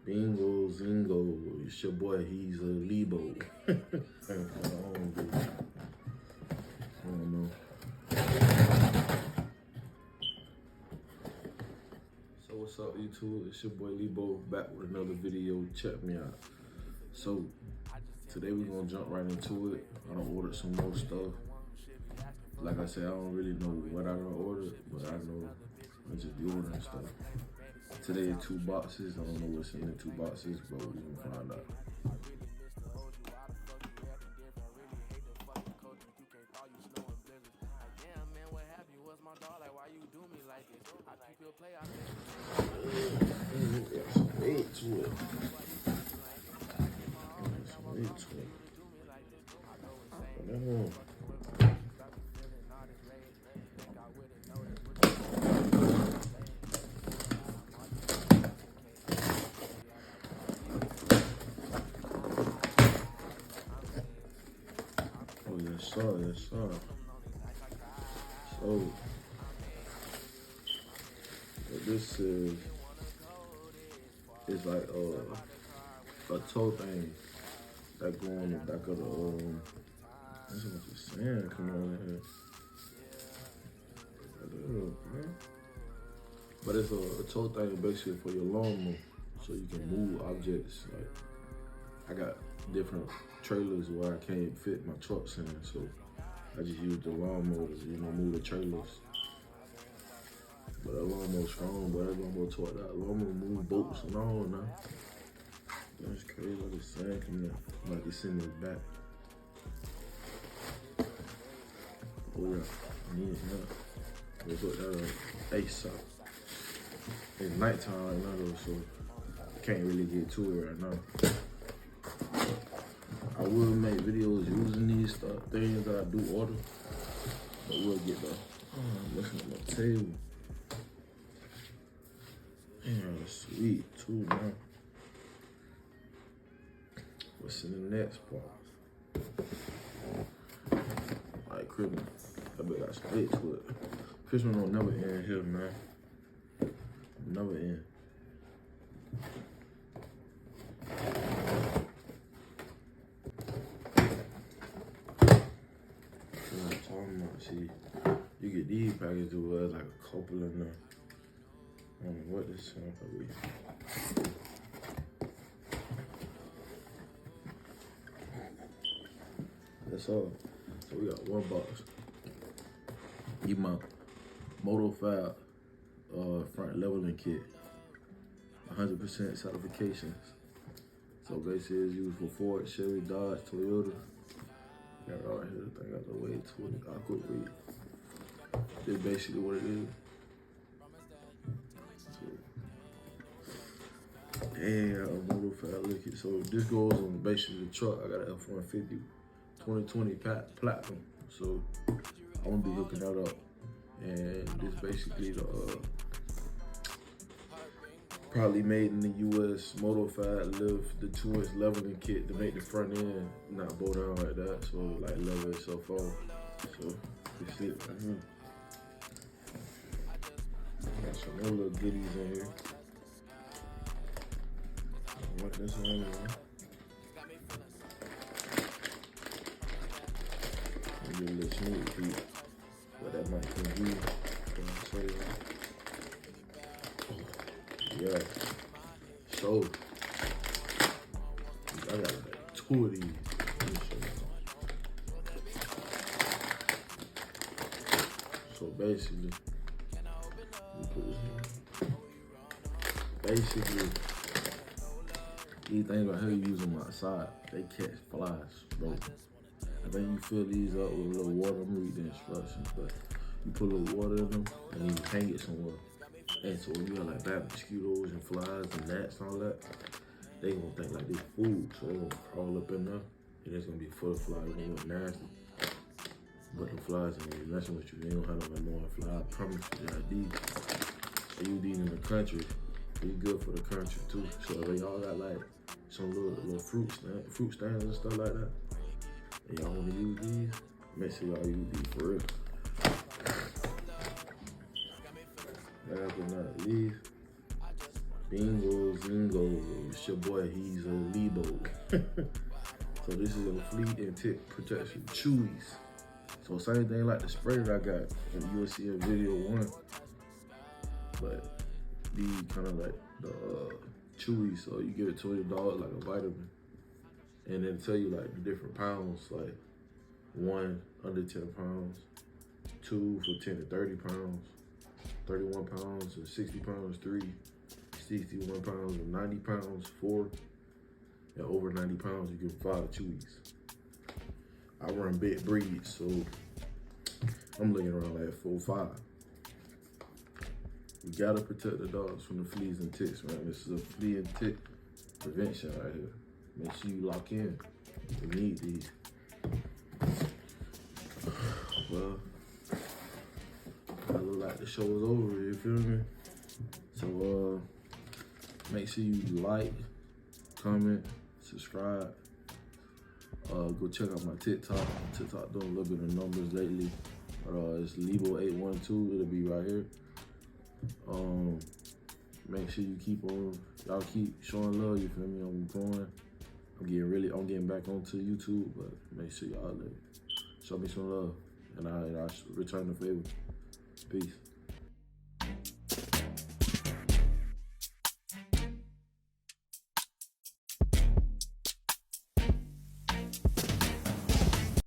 Bingo, Zingo, it's your boy, he's a Lebo. I don't know. So what's up, YouTube? It's your boy Lebo back with another video. Check me out. So today we're gonna jump right into it. I done ordered some more stuff. Like I said, I don't really know what I done ordered, but I know I just be ordering stuff. Today 2 boxes. I don't know what's in the 2 boxes, but we're gonna find out. Wait to it. Wait to it. Oh, yes, sir. Yes, sir. So, what this is like a toe thing that go on the back of the that's what I'm saying. Come on here. But it's a toe thing basically for your lawnmower, so you can move objects. Like I got different trailers where I can't fit my trucks in, so I just use the lawnmower to move the trailers. But that lawnmower strong, but that lawnmower taught that lawnmower move boats and all now. That's crazy. What the sand coming out. Like it's in his back. Oh yeah, I need it now. We'll put that on ASAP. It's nighttime right now though, so I can't really get to it right now. I will make videos using these things that I do order, but we'll get there. I'm looking at my table. Yeah, sweet too, man. What's in the next part? Like criminal. That bitch got split to it. Christmas don't never end here, man. Never end. That's what I'm talking about. See, you get these packages where it's like a couple in there. I don't know what this sound like. That's all. So we got 1 box. Get my Moto 5 front leveling kit. 100% certifications. So basically it's used for Ford, Chevy, Dodge, Toyota. Got it right here. I got the way to it. I could read. That's basically what it is. Yeah, a Moto 5 liquid. So this goes on basically the truck. I got an F-150 2020 Platinum. So I'm gonna be hooking that up. And this basically the probably made in the US Moto 5 the 2-inch leveling kit to make the front end not bow down like that. So like level itself off. So this it right here. Got some more little goodies in here. What this one is. Get a little sneak peek what that might be. Yeah. So I got like 2 of these. So basically, these things right here you use them outside. They catch flies, bro. And then you fill these up with a little water. I'm gonna read the instructions, but you put a little water in them and then you hang it somewhere. And so when you got like bad mosquitoes and flies and gnats and all that, they gonna think like this food. So they gonna crawl up in there and it's gonna be full of flies. They look nasty. But the flies ain't really messing with you. They don't have no annoying fly. I promise you that these. They use these in the country. Be good for the country too. So they all got like some little fruit stands and stuff like that. And y'all wanna use these? Make sure y'all use these for real. Last but not least, Bingo, Zingo, it's your boy, he's a Lebo. So this is a flea and tick protection, Chewies. So same thing like the spray that I got, and you will see in video 1. But these kind of like the Chewies, so you give it to your dog like a vitamin. And then tell you like the different pounds, like 1 under 10 pounds, 2 for 10 to 30 pounds, 31 pounds or 60 pounds, 3, 61 pounds or 90 pounds, 4, and over 90 pounds, you get 5 Chewies. I run big breeds, so I'm looking around like 4, 5. You gotta protect the dogs from the fleas and ticks, man. This is a flea and tick prevention right here. Make sure you lock in. You need these. Well, I look like the show is over, you feel me? So make sure you like, comment, subscribe. Go check out my TikTok. TikTok doing a little bit of numbers lately. It's Lebo812, it'll be right here. Make sure you y'all keep showing love, you feel me? I'm growing. I'm getting back onto YouTube, but make sure y'all show me some love, and I'll return the favor. Peace.